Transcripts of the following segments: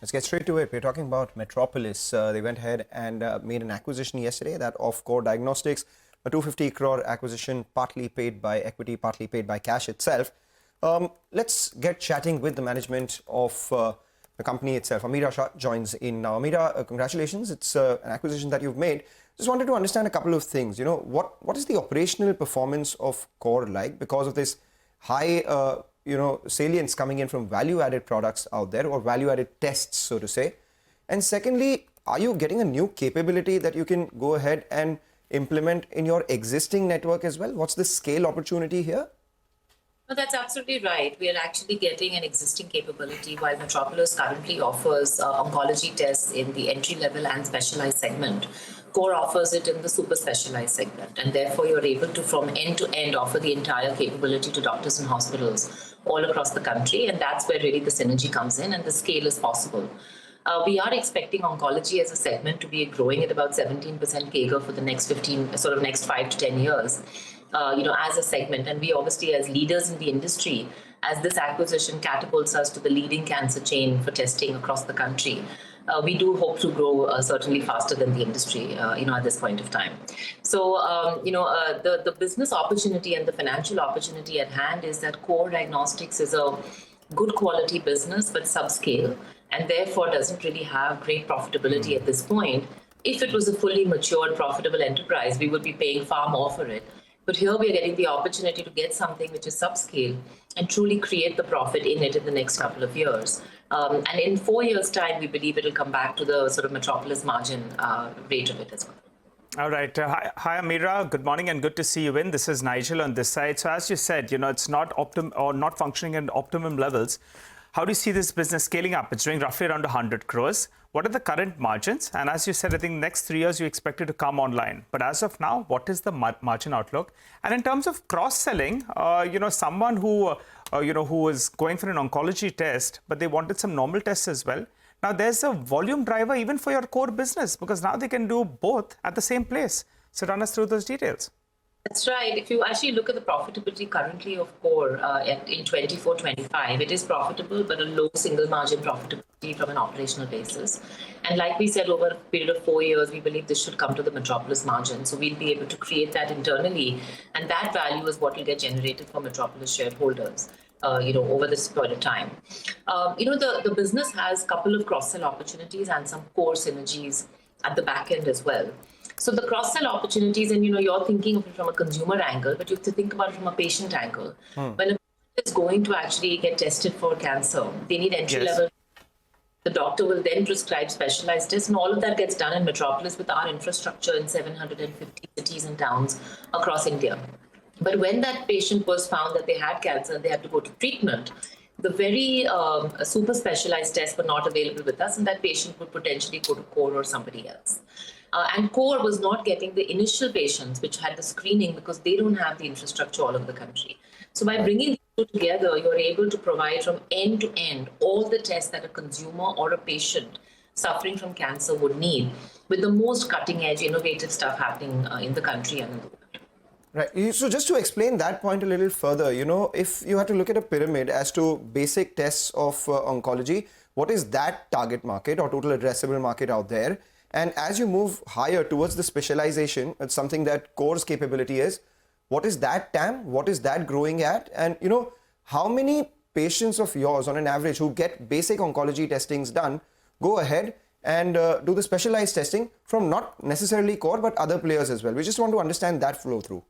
Let's get straight to it. We're talking about Metropolis. They went ahead and made an acquisition yesterday, that of Core Diagnostics, a 250 crore acquisition, partly paid by equity, partly paid by cash itself. Let's get chatting with the management of the company itself. Ameera Shah joins in now. Ameera, congratulations. It's an acquisition that you've made. Just wanted to understand a couple of things. You know, what is the operational performance of Core like because of this high salience coming in from value-added products out there, or value-added tests, so to say? And secondly, are you getting a new capability that you can go ahead and implement in your existing network as well? What's the scale opportunity here? No, that's absolutely right. We are actually getting an existing capability while Metropolis currently offers oncology tests in the entry-level and specialized segment. Core offers it in the super specialized segment, and therefore you're able to, from end to end, offer the entire capability to doctors and hospitals all across the country, and that's where really the synergy comes in and the scale is possible. We are expecting oncology as a segment to be growing at about 17% CAGR for the next next 5 to 10 years. As a segment, and we obviously, as leaders in the industry, as this acquisition catapults us to the leading cancer chain for testing across the country, we do hope to grow certainly faster than the industry, at this point of time. So, the business opportunity and the financial opportunity at hand is that Core Diagnostics is a good quality business, but subscale, and therefore doesn't really have great profitability at this point. If it was a fully matured, profitable enterprise, we would be paying far more for it. But here we are getting the opportunity to get something which is subscale and truly create the profit in it in the next couple of years. And in 4 years' time, we believe it will come back to the sort of Metropolis margin rate of it as well. All right. Hi, Ameera. Good morning and good to see you in. This is Nigel on this side. So as you said, it's not functioning at optimum levels. How do you see this business scaling up? It's doing roughly around 100 crores. What are the current margins? And as you said, I think next 3 years you expect it to come online. But as of now, what is the margin outlook? And in terms of cross-selling, someone who is going for an oncology test, but they wanted some normal tests as well. Now there's a volume driver even for your core business, because now they can do both at the same place. So run us through those details. That's right. If you actually look at the profitability currently of Core in 24-25, it is profitable, but a low single margin profitability from an operational basis. And like we said, over a period of 4 years, we believe this should come to the Metropolis margin. So we'll be able to create that internally. And that value is what will get generated for Metropolis shareholders, over this period of time. The business has a couple of cross-sell opportunities and some core synergies at the back end as well. So the cross-sell opportunities, and you're thinking of it from a consumer angle, but you have to think about it from a patient angle. When a patient is going to actually get tested for cancer, they need entry-level. Yes. The doctor will then prescribe specialized tests, and all of that gets done in Metropolis with our infrastructure in 750 cities and towns across India. But when that patient was found that they had cancer and they had to go to treatment, the very super specialized tests were not available with us, and that patient would potentially go to Core or somebody else. And Core was not getting the initial patients which had the screening because they don't have the infrastructure all over the country. So by bringing these two together, you're able to provide from end to end all the tests that a consumer or a patient suffering from cancer would need, with the most cutting edge, innovative stuff happening in the country and in the world. Right. So just to explain that point a little further, if you had to look at a pyramid as to basic tests of oncology, what is that target market or total addressable market out there? And as you move higher towards the specialization, it's something that Core's capability is. What is that TAM? What is that growing at? And, how many patients of yours on an average who get basic oncology testings done go ahead and do the specialized testing from not necessarily Core, but other players as well? We just want to understand that flow through.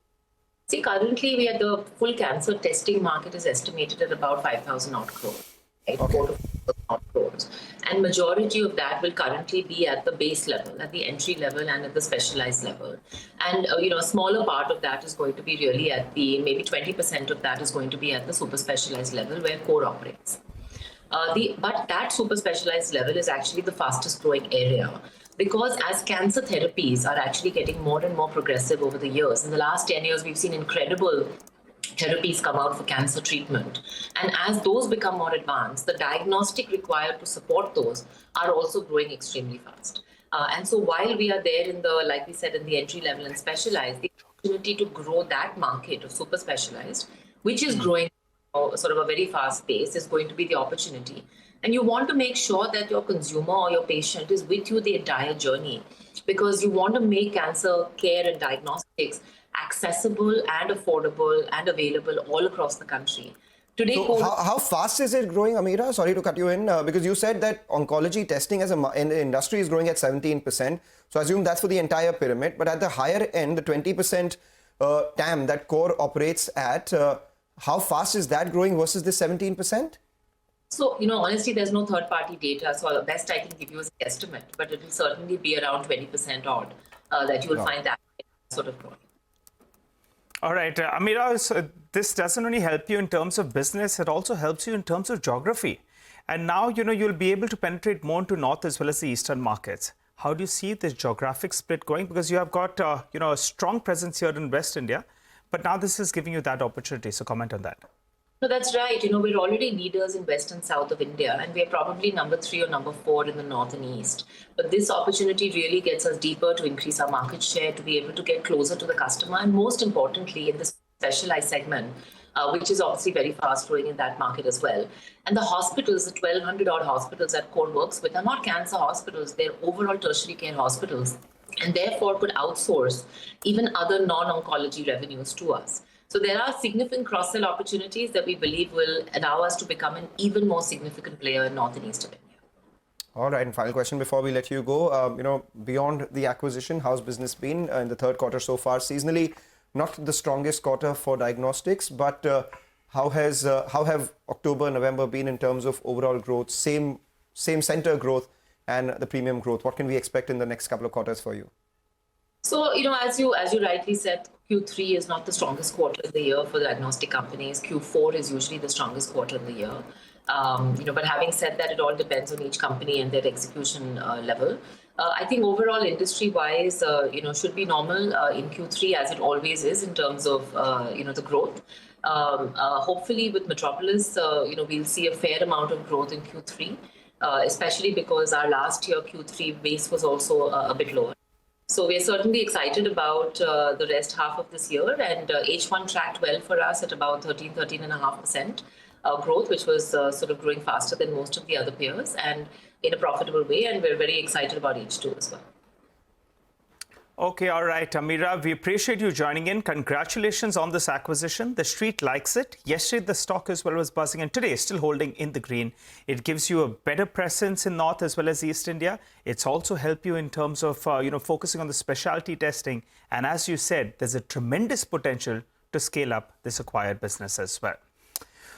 See, currently the full cancer testing market is estimated at about 5,000 odd crores. Right? Okay. 4 to 5,000 odd crores. And majority of that will currently be at the base level, at the entry level and at the specialized level. And, a smaller part of that is going to be really at maybe 20% of that is going to be at the super specialized level where Core operates. But that super specialized level is actually the fastest growing area, because as cancer therapies are actually getting more and more progressive over the years. In the last 10 years, we've seen incredible therapies come out for cancer treatment. And as those become more advanced, the diagnostic required to support those are also growing extremely fast. And so while we are there like we said, in the entry level and specialized, the opportunity to grow that market of super specialized, which is growing sort of a very fast pace, is going to be the opportunity. And you want to make sure that your consumer or your patient is with you the entire journey, because you want to make cancer care and diagnostics accessible and affordable and available all across the country. Today, So how fast is it growing, Ameera? Sorry to cut you in, because you said that oncology testing as in the industry is growing at 17%. So I assume that's for the entire pyramid. But at the higher end, the 20% TAM that Core operates at, how fast is that growing versus the 17%? So, honestly, there's no third-party data, so the best I can give you is an estimate, but it will certainly be around 20% odd that you will find that sort of growing. All right, Ameera, so this doesn't only help you in terms of business, it also helps you in terms of geography. And now, you'll be able to penetrate more into North as well as the Eastern markets. How do you see this geographic split going? Because you have got, a strong presence here in West India, but now this is giving you that opportunity. So comment on that. No, that's right. We're already leaders in West and South of India, and we're probably number 3 or number 4 in the North and East. But this opportunity really gets us deeper to increase our market share, to be able to get closer to the customer, and most importantly, in this specialized segment, which is obviously very fast growing in that market as well. And the hospitals, the 1,200 odd hospitals that Core works with, are not cancer hospitals, they're overall tertiary care hospitals, and therefore could outsource even other non-oncology revenues to us. So there are significant cross-sell opportunities that we believe will allow us to become an even more significant player in North and East of India. All right, and final question before we let you go. Beyond the acquisition, how's business been in the third quarter so far? Seasonally, not the strongest quarter for diagnostics, but how have October, November been in terms of overall growth, same center growth and the premium growth? What can we expect in the next couple of quarters for you? So, as you rightly said, Q3 is not the strongest quarter of the year for diagnostic companies. Q4 is usually the strongest quarter of the year. But having said that, it all depends on each company and their execution level. I think overall, industry-wise, should be normal in Q3, as it always is in terms of, the growth. Hopefully, with Metropolis, we'll see a fair amount of growth in Q3, especially because our last year Q3 base was also a bit lower. So we're certainly excited about the rest half of this year, and H1 tracked well for us at about 13.5% growth, which was sort of growing faster than most of the other peers and in a profitable way, and we're very excited about H2 as well. Okay, all right, Ameera, we appreciate you joining in. Congratulations on this acquisition. The street likes it. Yesterday, the stock as well was buzzing, and today still holding in the green. It gives you a better presence in North as well as East India. It's also helped you in terms of, focusing on the specialty testing. And as you said, there's a tremendous potential to scale up this acquired business as well.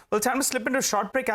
Well, time to slip into a short break.